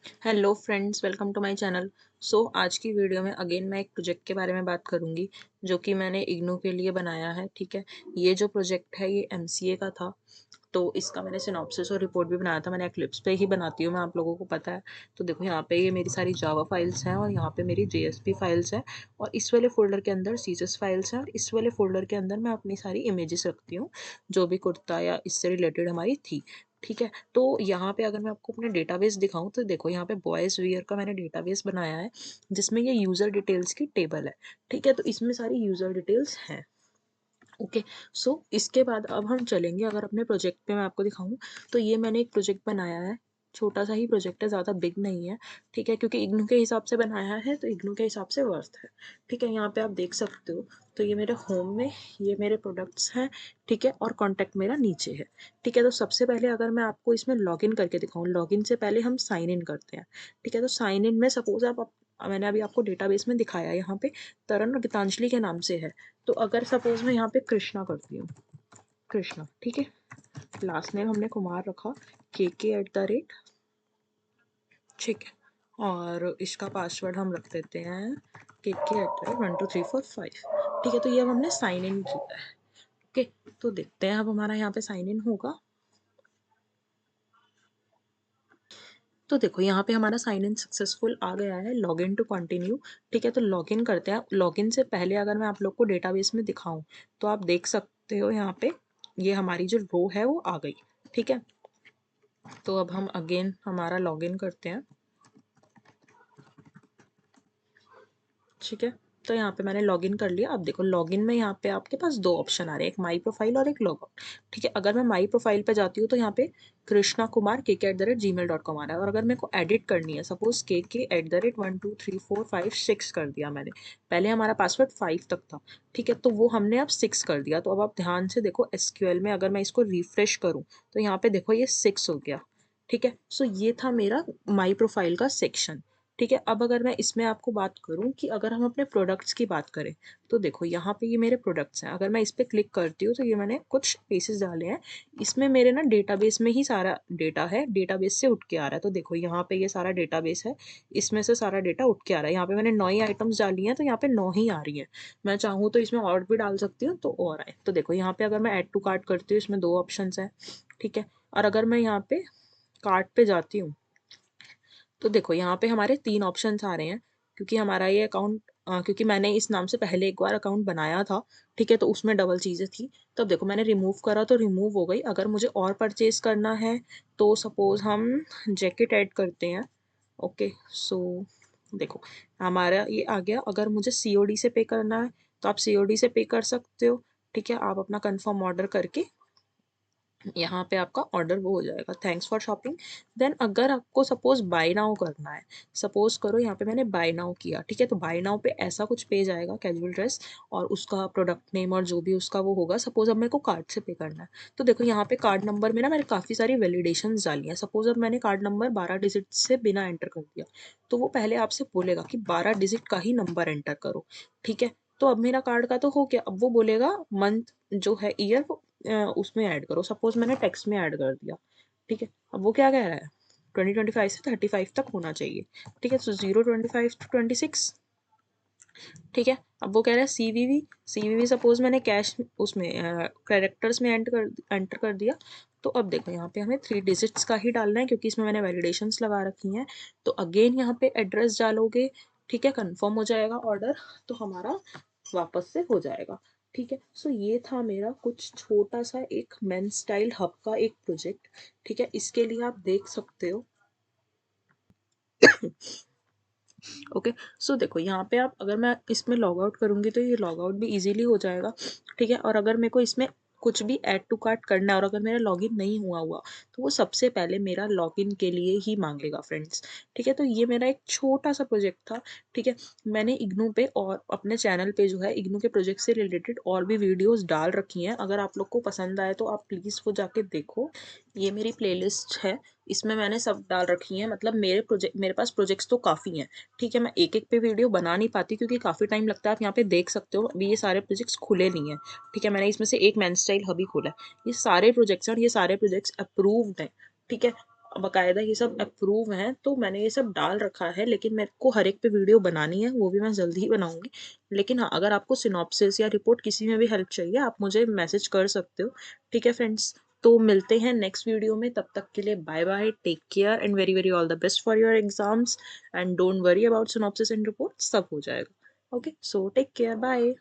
Hello friends, welcome to my channel. आज की video में अगेन मैं एक प्रोजेक्ट के बारे में बात करूंगी जो कि मैंने इग्नू के लिए बनाया है। ठीक है, ये जो प्रोजेक्ट है ये एमसीए का था। तो इसका मैंने सिनॉप्सिस और रिपोर्ट भी बनाया था। मैंने एक्लिप्स पे ही बनाती हूँ मैं, आप लोगों को पता है। तो देखो यहाँ पे ये मेरी सारी जावा फाइल्स हैं और यहाँ पे मेरी जेएसपी फाइल्स हैं और इस वाले फोल्डर के अंदर सीएसएस फाइल्स हैं और इस वाले फोल्डर के अंदर मैं अपनी सारी इमेजेस रखती हूँ जो भी कुर्ता या इससे रिलेटेड हमारी थी। ठीक है, तो यहाँ पे अगर मैं आपको अपने डेटाबेस दिखाऊं तो देखो यहाँ पे बॉयज़ वियर का मैंने डेटाबेस बनाया है जिसमें ये यूज़र डिटेल्स की टेबल है। ठीक है, तो इसमें सारी यूज़र डिटेल्स हैं। ओके, इसके बाद अब हम चलेंगे, अगर अपने प्रोजेक्ट पे मैं आपको दिखाऊं तो ये मैंने एक प्रोजेक्ट बनाया है। छोटा सा ही प्रोजेक्ट है, ज़्यादा बिग नहीं है। ठीक है, क्योंकि इग्नू के हिसाब से बनाया है तो इग्नू के हिसाब से वर्थ है। ठीक है, यहाँ पे आप देख सकते हो। तो ये मेरे होम में ये मेरे प्रोडक्ट्स हैं। ठीक है, और कॉन्टैक्ट मेरा नीचे है। ठीक है, तो सबसे पहले अगर मैं आपको इसमें लॉगिन करके दिखाऊं, लॉगिन से पहले हम साइन इन करते हैं। ठीक है, तो साइन इन में सपोज मैंने अभी आपको डेटाबेस में दिखाया, यहाँ पे तरन और गीतांजलि के नाम से है। तो अगर सपोज मैं यहाँ पे कृष्णा करती हूँ, कृष्णा, ठीक है, लास्ट नेम हमने कुमार रखा, के@, ठीक है, और इसका पासवर्ड हम रख देते हैं के@12345। ठीक है, तो ये अब हमने साइन इन किया है। ओके, तो देखते हैं अब हमारा यहाँ पे साइन इन होगा। तो देखो यहाँ पे हमारा साइन इन सक्सेसफुल आ गया है, लॉग इन टू कंटिन्यू। ठीक है, तो लॉग इन करते हैं। लॉग इन से पहले अगर मैं आप लोग को डेटाबेस में दिखाऊं तो आप देख सकते हो यहाँ पे ये हमारी जो रो है वो आ गई। ठीक है, तो अब हम अगेन हमारा लॉग इन करते हैं। ठीक है, तो यहाँ पे मैंने लॉगिन कर लिया। अब देखो लॉगिन में यहाँ पे आपके पास दो ऑप्शन आ रहे हैं, एक माई प्रोफाइल और एक लॉग आउट। ठीक है, अगर मैं माई प्रोफाइल पे जाती हूँ तो यहाँ पे कृष्णा कुमार KK@gmail.com आ रहा है। और अगर मेरे को एडिट करनी है, सपोज KK@12345 कर दिया मैंने। पहले हमारा पासवर्ड 5 तक था। ठीक है, तो वो हमने अब 6 कर दिया। तो अब आप ध्यान से देखो, एसक्यूएल में अगर मैं इसको रिफ्रेश करूँ तो यहाँ पे देखो ये 6 हो गया। ठीक है, ये था मेरा माई प्रोफाइल का सेक्शन। ठीक है, अब अगर मैं इसमें आपको बात करूं कि अगर हम अपने प्रोडक्ट्स की बात करें तो देखो यहाँ पे ये मेरे प्रोडक्ट्स हैं। अगर मैं इस पर क्लिक करती हूँ तो ये मैंने कुछ पीसेस डाले हैं। इसमें मेरे ना डेटाबेस में ही सारा डेटा है, डेटाबेस से उठ के आ रहा है। तो देखो यहाँ पे ये सारा डेटाबेस है, इसमें से सारा डेटा उठ के आ रहा है। यहाँ पे मैंने 9 ही आइटम्स डाली हैं तो यहाँ पे 9 ही आ रही हैं। मैं चाहूँ तो इसमें और भी डाल सकती हूँ तो और आए। तो देखो यहाँ पे अगर मैं ऐड टू कार्ट करती हूँ, इसमें दो ऑप्शन हैं। ठीक है, और अगर मैं यहाँ पे कार्ट पे जाती हूँ तो देखो यहाँ पे हमारे 3 ऑप्शंस आ रहे हैं। क्योंकि हमारा ये अकाउंट, क्योंकि मैंने इस नाम से पहले एक बार अकाउंट बनाया था। ठीक है, तो उसमें डबल चीज़ें थी। तब देखो मैंने रिमूव करा तो रिमूव हो गई। अगर मुझे और परचेज करना है तो सपोज हम जैकेट ऐड करते हैं। ओके, देखो हमारा ये आ गया। अगर मुझे सीओडी से पे करना है तो आप सीओडी से पे कर सकते हो। ठीक है, आप अपना कंफर्म ऑर्डर करके यहाँ पे आपका ऑर्डर वो हो जाएगा, थैंक्स फॉर शॉपिंग। देन अगर आपको सपोज बाय नाउ करना है, सपोज करो यहाँ पे मैंने बाय नाउ किया। ठीक है, तो बाय नाउ पे ऐसा कुछ पेज आएगा, कैजुअल ड्रेस, और उसका प्रोडक्ट नेम और जो भी उसका वो होगा। सपोज अब मेरे को कार्ड से पे करना है तो देखो यहाँ पे कार्ड नंबर में ना मैंने काफ़ी सारी वैलिडेशन डाली हैं। सपोज अब मैंने कार्ड नंबर 12 डिजिट से बिना एंटर कर दिया तो वो पहले आपसे बोलेगा कि 12 डिजिट का ही नंबर एंटर करो। ठीक है, तो अब मेरा कार्ड का तो हो गया। अब वो बोलेगा मंथ जो है, ईयर, उसमें ऐड करो। सपोज मैंने टेक्स्ट में ऐड कर दिया। ठीक है, अब वो क्या कह रहा है, 2025 से 35 तक होना चाहिए। ठीक है, तो 025 to 26। ठीक है, अब वो कह रहा है सीवीवी। सीवीवी सपोज मैंने कैश उसमें कैरेक्टर्स में एंटर कर दिया। तो अब देखो यहाँ पे हमें 3 डिजिट्स का ही डालना है क्योंकि इसमें मैंने वैलिडेशंस लगा रखी हैं। तो अगेन यहाँ पे एड्रेस डालोगे। ठीक है, कंफर्म हो जाएगा ऑर्डर, तो हमारा वापस से हो जाएगा। ठीक है, ये था मेरा कुछ छोटा सा एक मेन स्टाइल हब का एक प्रोजेक्ट। ठीक है, इसके लिए आप देख सकते हो। ओके, देखो यहाँ पे आप, अगर मैं इसमें लॉग आउट करूँगी तो ये लॉग आउट भी इजीली हो जाएगा। ठीक है, और अगर मेरे को इसमें कुछ भी ऐड टू कार्ट करना है और अगर मेरा लॉगिन नहीं हुआ हुआ तो वो सबसे पहले मेरा लॉगिन के लिए ही मांगेगा फ्रेंड्स। ठीक है, तो ये मेरा एक छोटा सा प्रोजेक्ट था। ठीक है, मैंने इग्नू पे और अपने चैनल पे जो है इग्नू के प्रोजेक्ट से रिलेटेड और भी वीडियोस डाल रखी हैं। अगर आप लोग को पसंद आए तो आप प्लीज़ वो जाके देखो। ये मेरी प्लेलिस्ट है, इसमें मैंने सब डाल रखी हैं। मतलब मेरे पास प्रोजेक्ट्स तो काफ़ी हैं। ठीक है, मैं एक एक पे वीडियो बना नहीं पाती क्योंकि काफ़ी टाइम लगता है। आप यहाँ पे देख सकते हो, अभी ये सारे प्रोजेक्ट्स खुले नहीं हैं। ठीक है, मैंने इसमें से एक मैन स्टाइल हबी खोला है। ये सारे प्रोजेक्ट्स हैं और ये सारे प्रोजेक्ट्स अप्रूव्ड हैं। ठीक है, बाकायदा ये सब अप्रूव हैं, तो मैंने ये सब डाल रखा है, लेकिन मेरे को हर एक पे वीडियो बनानी है, वो भी मैं जल्दी ही बनाऊंगी। लेकिन हाँ, अगर आपको सिनॉप्सिस या रिपोर्ट किसी में भी हेल्प चाहिए, आप मुझे मैसेज कर सकते हो। ठीक है फ्रेंड्स, तो मिलते हैं नेक्स्ट वीडियो में, तब तक के लिए bye bye, take care and very very all the best for your exams, and don't worry about synopsis and report, सब हो जाएगा। Okay, so take care, bye.